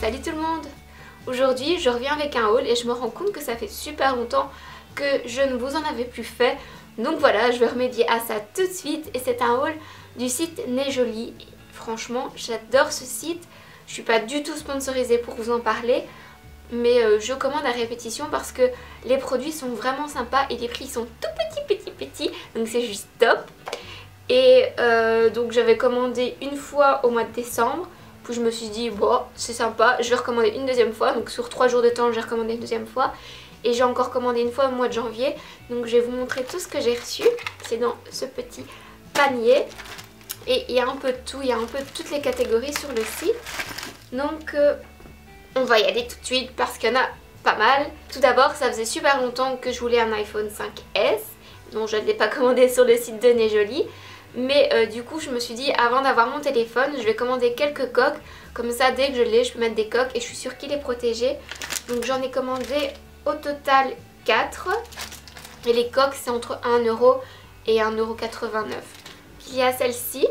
Salut tout le monde! Aujourd'hui je reviens avec un haul et je me rends compte que ça fait super longtemps que je ne vous en avais plus fait. Donc voilà, je vais remédier à ça tout de suite et c'est un haul du site Nejoli. Franchement j'adore ce site, je suis pas du tout sponsorisée pour vous en parler. Mais je commande à répétition parce que les produits sont vraiment sympas et les prix sont tout petits, donc c'est juste top. Et donc j'avais commandé une fois au mois de décembre, puis je me suis dit bon c'est sympa, je vais recommander une deuxième fois, donc sur 3 jours de temps j'ai recommandé une deuxième fois. Et j'ai encore commandé une fois au mois de janvier, donc je vais vous montrer tout ce que j'ai reçu, c'est dans ce petit panier. Et il y a un peu de tout, il y a un peu de toutes les catégories sur le site, donc on va y aller tout de suite parce qu'il y en a pas mal. Tout d'abord, ça faisait super longtemps que je voulais un iPhone 5S, donc je ne l'ai pas commandé sur le site de Nejoli. Mais du coup je me suis dit avant d'avoir mon téléphone je vais commander quelques coques, comme ça dès que je l'ai je peux mettre des coques et je suis sûre qu'il est protégé. Donc j'en ai commandé au total 4 et les coques c'est entre 1€ et 1,89€. Il y a celle-ci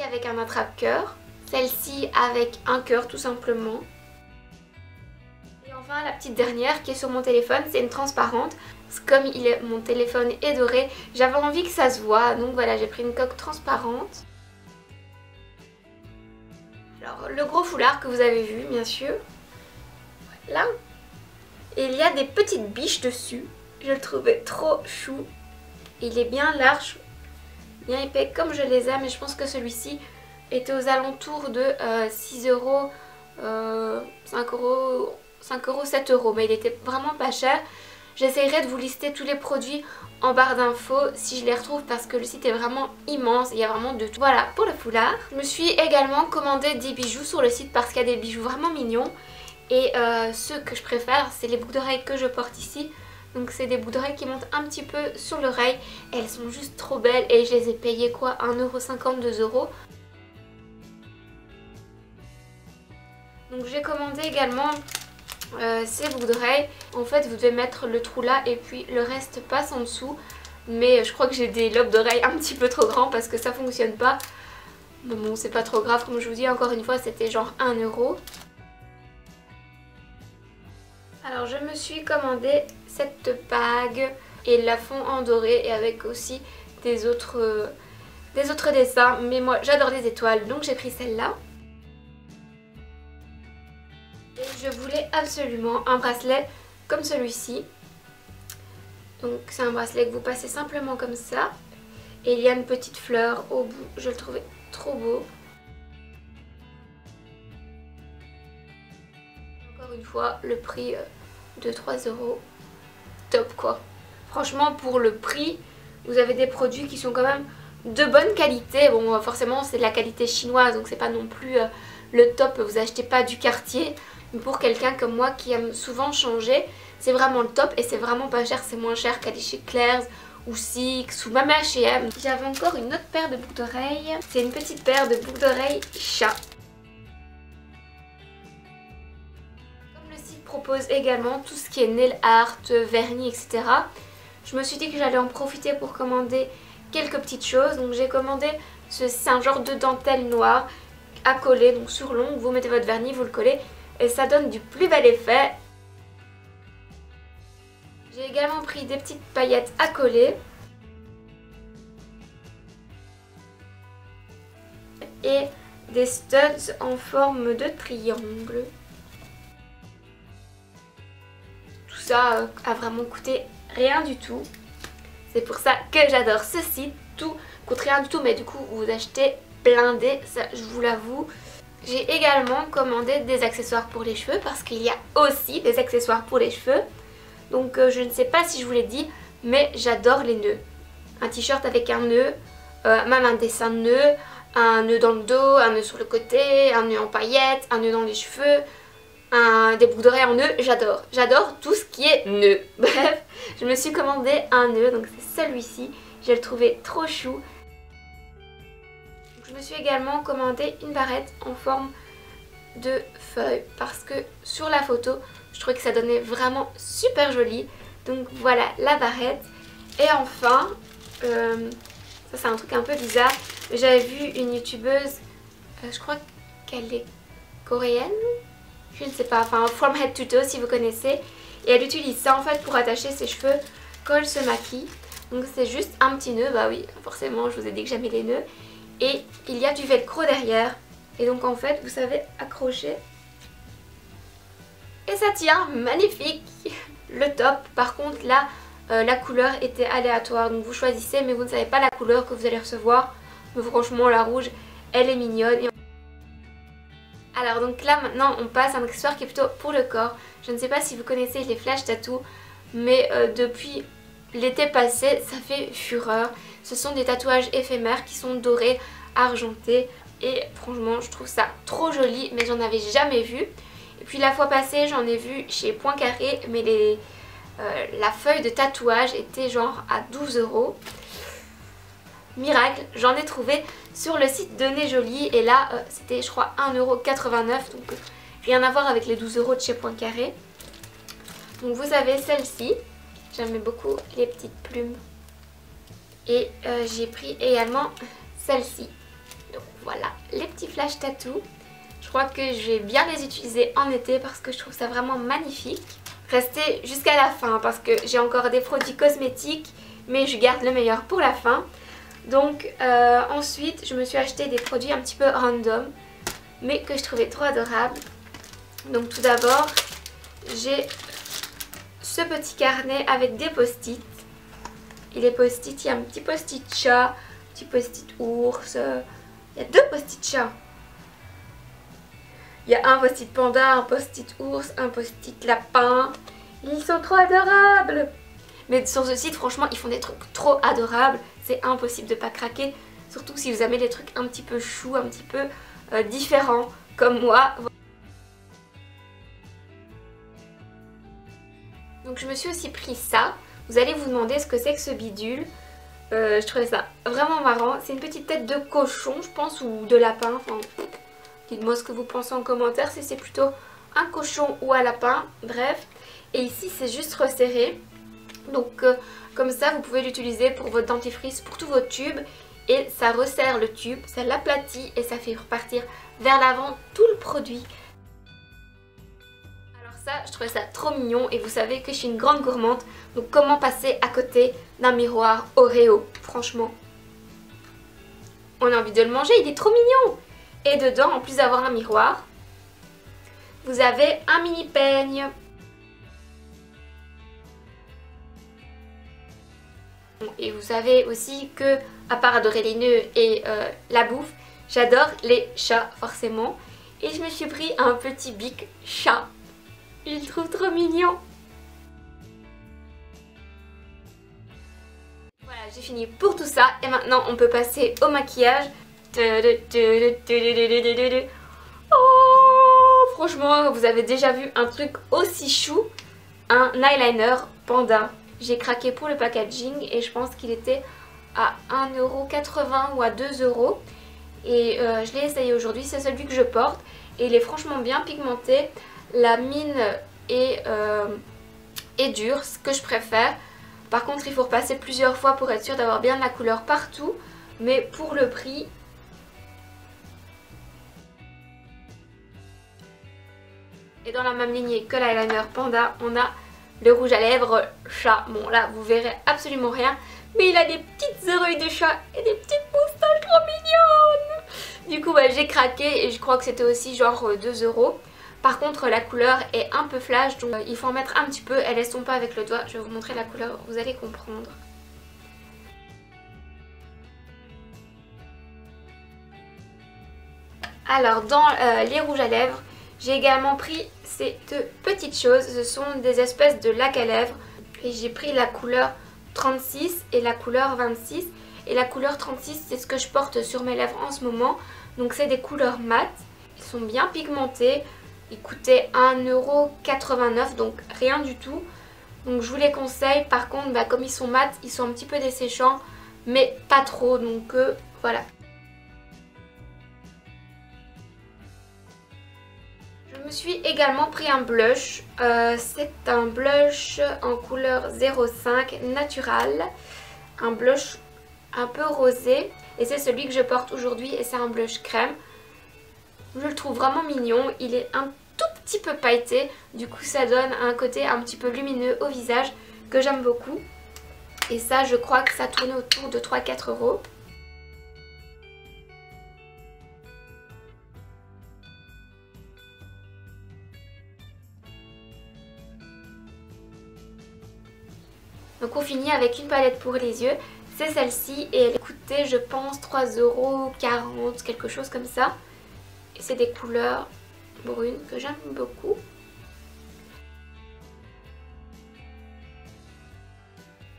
avec un attrape-cœur, celle-ci avec un cœur tout simplement. Et enfin la petite dernière qui est sur mon téléphone, c'est une transparente. Comme mon téléphone est doré, j'avais envie que ça se voit, donc voilà j'ai pris une coque transparente. Alors le gros foulard que vous avez vu bien sûr, voilà. Et il y a des petites biches dessus, je le trouvais trop chou. Il est bien large, bien épais comme je les aime et je pense que celui-ci était aux alentours de 6€, 5€, 7€, mais il était vraiment pas cher. J'essaierai de vous lister tous les produits en barre d'infos si je les retrouve parce que le site est vraiment immense, il y a vraiment de tout. Voilà pour le foulard. Je me suis également commandé des bijoux sur le site parce qu'il y a des bijoux vraiment mignons. Et ceux que je préfère c'est les boucles d'oreilles que je porte ici. Donc c'est des boucles d'oreilles qui montent un petit peu sur l'oreille. Elles sont juste trop belles et je les ai payées quoi, 1,50€, 2€. Donc j'ai commandé également ces boucles d'oreilles. En fait vous devez mettre le trou là et puis le reste passe en dessous. Mais je crois que j'ai des lobes d'oreilles un petit peu trop grands parce que ça fonctionne pas. Mais bon c'est pas trop grave, comme je vous dis encore une fois c'était genre 1€. Alors je me suis commandé cette bague et la fond en doré et avec aussi des autres dessins. Mais moi j'adore les étoiles donc j'ai pris celle-là. Et je voulais absolument un bracelet comme celui-ci. Donc c'est un bracelet que vous passez simplement comme ça. Et il y a une petite fleur au bout, je le trouvais trop beau. Encore une fois le prix de 3€, top quoi. Franchement pour le prix vous avez des produits qui sont quand même de bonne qualité. Bon forcément c'est de la qualité chinoise donc c'est pas non plus le top, vous achetez pas du Cartier. Mais pour quelqu'un comme moi qui aime souvent changer, c'est vraiment le top et c'est vraiment pas cher, c'est moins cher qu'aller chez Claire's ou Six ou même H&M. J'avais encore une autre paire de boucles d'oreilles, c'est une petite paire de boucles d'oreilles chat. Comme le site propose également tout ce qui est nail art, vernis, etc. Je me suis dit que j'allais en profiter pour commander quelques petites choses. Donc j'ai commandé c'est un genre de dentelle noire à coller, donc sur l'ongle, vous mettez votre vernis, vous le collez. Et ça donne du plus bel effet. J'ai également pris des petites paillettes à coller. Et des studs en forme de triangle. Tout ça a vraiment coûté rien du tout. C'est pour ça que j'adore ce site. Tout coûte rien du tout mais du coup vous achetez blindé, ça je vous l'avoue. J'ai également commandé des accessoires pour les cheveux parce qu'il y a aussi des accessoires pour les cheveux. Donc je ne sais pas si je vous l'ai dit, mais j'adore les nœuds. Un t-shirt avec un nœud, même un dessin de nœud, un nœud dans le dos, un nœud sur le côté, un nœud en paillettes, un nœud dans les cheveux, des boucles d'oreilles en nœud, j'adore. J'adore tout ce qui est nœud. Bref, je me suis commandé un nœud, donc c'est celui-ci. Je le trouvais trop chou. Je me suis également commandé une barrette en forme de feuille parce que sur la photo je trouvais que ça donnait vraiment super joli. Donc voilà la barrette. Et enfin, ça c'est un truc un peu bizarre, j'avais vu une youtubeuse je crois qu'elle est coréenne, je ne sais pas, enfin From Head to Toe si vous connaissez. Et elle utilise ça en fait pour attacher ses cheveux quand elle se maquille. Donc c'est juste un petit nœud, bah oui forcément je vous ai dit que j'aimais les nœuds. Et il y a du velcro derrière. Et donc en fait vous savez accrocher. Et ça tient, magnifique. Le top, par contre là la couleur était aléatoire. Donc vous choisissez mais vous ne savez pas la couleur que vous allez recevoir. Mais franchement la rouge elle est mignonne. Alors donc là maintenant on passe à un accessoire qui est plutôt pour le corps. Je ne sais pas si vous connaissez les flash tattoos, mais depuis l'été passé ça fait fureur. Ce sont des tatouages éphémères qui sont dorés, argentés et franchement je trouve ça trop joli mais j'en avais jamais vu. Et puis la fois passée j'en ai vu chez Poincaré mais la feuille de tatouage était genre à 12 €. Miracle, j'en ai trouvé sur le site de Nez Jolie et là c'était je crois 1,89 €, donc rien à voir avec les 12 € de chez Poincaré. Donc vous avez celle-ci, j'aimais beaucoup les petites plumes et j'ai pris également celle-ci. Donc voilà les petits flash tattoos, je crois que je vais bien les utiliser en été parce que je trouve ça vraiment magnifique. Restez jusqu'à la fin parce que j'ai encore des produits cosmétiques mais je garde le meilleur pour la fin. Donc ensuite je me suis acheté des produits un petit peu random mais que je trouvais trop adorables. Donc tout d'abord j'ai ce petit carnet avec des post-it. Et les post-it, il y a un petit post-it chat, un petit post-it ours, il y a deux post-it chats. Il y a un post-it panda, un post-it ours, un post-it lapin. Ils sont trop adorables. Mais sur ce site franchement ils font des trucs trop adorables. C'est impossible de pas craquer. Surtout si vous aimez les trucs un petit peu chou, un petit peu différents comme moi. Donc je me suis aussi pris ça. Vous allez vous demander ce que c'est que ce bidule. Je trouvais ça vraiment marrant. C'est une petite tête de cochon je pense ou de lapin. Enfin, dites-moi ce que vous pensez en commentaire si c'est plutôt un cochon ou un lapin. Bref. Et ici c'est juste resserré. Donc comme ça vous pouvez l'utiliser pour votre dentifrice, pour tous vos tubes. Et ça resserre le tube, ça l'aplatit et ça fait repartir vers l'avant tout le produit. Alors ça je trouvais ça trop mignon et vous savez que je suis une grande gourmande. Donc comment passer à côté d'un miroir Oreo, franchement. On a envie de le manger, il est trop mignon. Et dedans en plus d'avoir un miroir, vous avez un mini peigne. Et vous savez aussi que, à part adorer les nœuds et la bouffe, j'adore les chats forcément. Et je me suis pris un petit bic chat. Je le trouve trop mignon. Voilà, j'ai fini pour tout ça. Et maintenant, on peut passer au maquillage. Oh, franchement, vous avez déjà vu un truc aussi chou? Un eyeliner panda. J'ai craqué pour le packaging et je pense qu'il était à 1,80 € ou à 2 €. Et je l'ai essayé aujourd'hui, c'est celui que je porte. Et il est franchement bien pigmenté. La mine est dure, ce que je préfère. Par contre, il faut repasser plusieurs fois pour être sûr d'avoir bien de la couleur partout. Mais pour le prix... Et dans la même lignée que l'eyeliner panda, on a le rouge à lèvres chat. Bon là vous verrez absolument rien. Mais il a des petites oreilles de chat et des petites moustaches trop mignonnes. Du coup j'ai craqué et je crois que c'était aussi genre 2 €. Par contre la couleur est un peu flash donc il faut en mettre un petit peu. Elle estompe pas avec le doigt. Je vais vous montrer la couleur, vous allez comprendre. Alors dans les rouges à lèvres, j'ai également pris ces deux petites choses. Ce sont des espèces de lac à lèvres. Et j'ai pris la couleur 36 et la couleur 26. Et la couleur 36 c'est ce que je porte sur mes lèvres en ce moment. Donc c'est des couleurs mat. Ils sont bien pigmentés. Ils coûtaient 1,89 € donc rien du tout. Donc je vous les conseille. Par contre comme ils sont mat, ils sont un petit peu desséchants. Mais pas trop donc voilà. Je me suis également pris un blush, c'est un blush en couleur 05 natural, un blush un peu rosé et c'est celui que je porte aujourd'hui et c'est un blush crème. Je le trouve vraiment mignon, il est un tout petit peu pailleté, du coup ça donne un côté un petit peu lumineux au visage que j'aime beaucoup. Et ça, je crois que ça tournait autour de 3-4 euros. Donc on finit avec une palette pour les yeux, c'est celle-ci et elle coûtait je pense 3,40 €, quelque chose comme ça. Et c'est des couleurs brunes que j'aime beaucoup.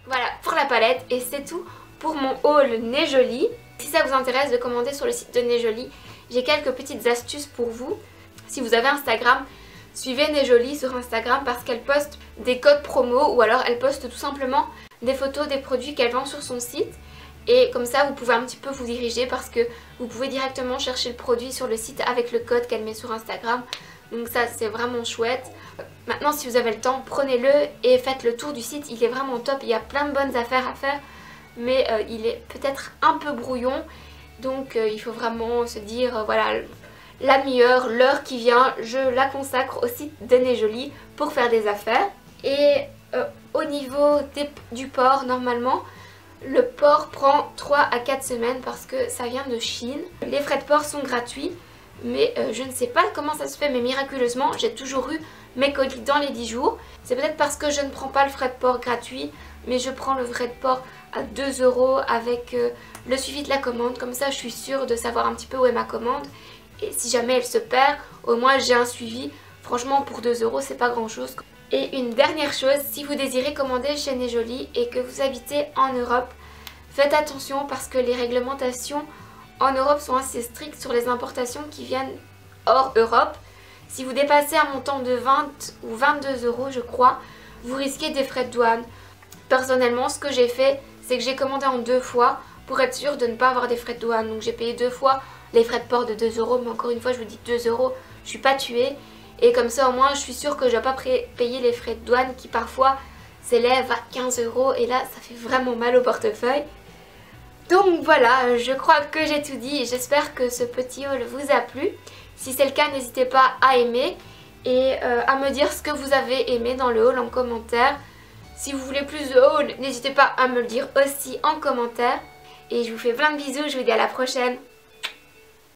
Voilà pour la palette et c'est tout pour mon haul Nez Jolie. Si ça vous intéresse de commander sur le site de Nez Jolie, j'ai quelques petites astuces pour vous. Si vous avez Instagram, suivez Nez Jolie sur Instagram parce qu'elle poste des codes promo ou alors elle poste tout simplement des photos des produits qu'elle vend sur son site. Et comme ça vous pouvez un petit peu vous diriger parce que vous pouvez directement chercher le produit sur le site avec le code qu'elle met sur Instagram. Donc ça c'est vraiment chouette. Maintenant si vous avez le temps, prenez-le et faites le tour du site, il est vraiment top. Il y a plein de bonnes affaires à faire mais il est peut-être un peu brouillon. Donc il faut vraiment se dire voilà, la demi-heure, l'heure qui vient, je la consacre au site de Nez Jolie pour faire des affaires. Et au niveau du port, normalement, le port prend 3 à 4 semaines parce que ça vient de Chine. Les frais de port sont gratuits, mais je ne sais pas comment ça se fait, mais miraculeusement, j'ai toujours eu mes colis dans les 10 jours. C'est peut-être parce que je ne prends pas le frais de port gratuit, mais je prends le frais de port à 2 € avec le suivi de la commande. Comme ça, je suis sûre de savoir un petit peu où est ma commande. Et si jamais elle se perd, au moins j'ai un suivi. Franchement, pour 2 €, c'est pas grand chose. Et une dernière chose, si vous désirez commander chez Nez Jolie et que vous habitez en Europe, faites attention parce que les réglementations en Europe sont assez strictes sur les importations qui viennent hors Europe. Si vous dépassez un montant de 20 ou 22 € je crois, vous risquez des frais de douane. Personnellement, ce que j'ai fait, c'est que j'ai commandé en 2 fois pour être sûre de ne pas avoir des frais de douane. Donc j'ai payé 2 fois les frais de port de 2 €, mais encore une fois je vous dis 2 €, je suis pas tuée. Et comme ça au moins je suis sûre que je ne vais pas payer les frais de douane qui parfois s'élèvent à 15 € et là ça fait vraiment mal au portefeuille. Donc voilà, je crois que j'ai tout dit et j'espère que ce petit haul vous a plu. Si c'est le cas, n'hésitez pas à aimer et à me dire ce que vous avez aimé dans le haul en commentaire. Si vous voulez plus de haul, n'hésitez pas à me le dire aussi en commentaire. Et je vous fais plein de bisous, je vous dis à la prochaine.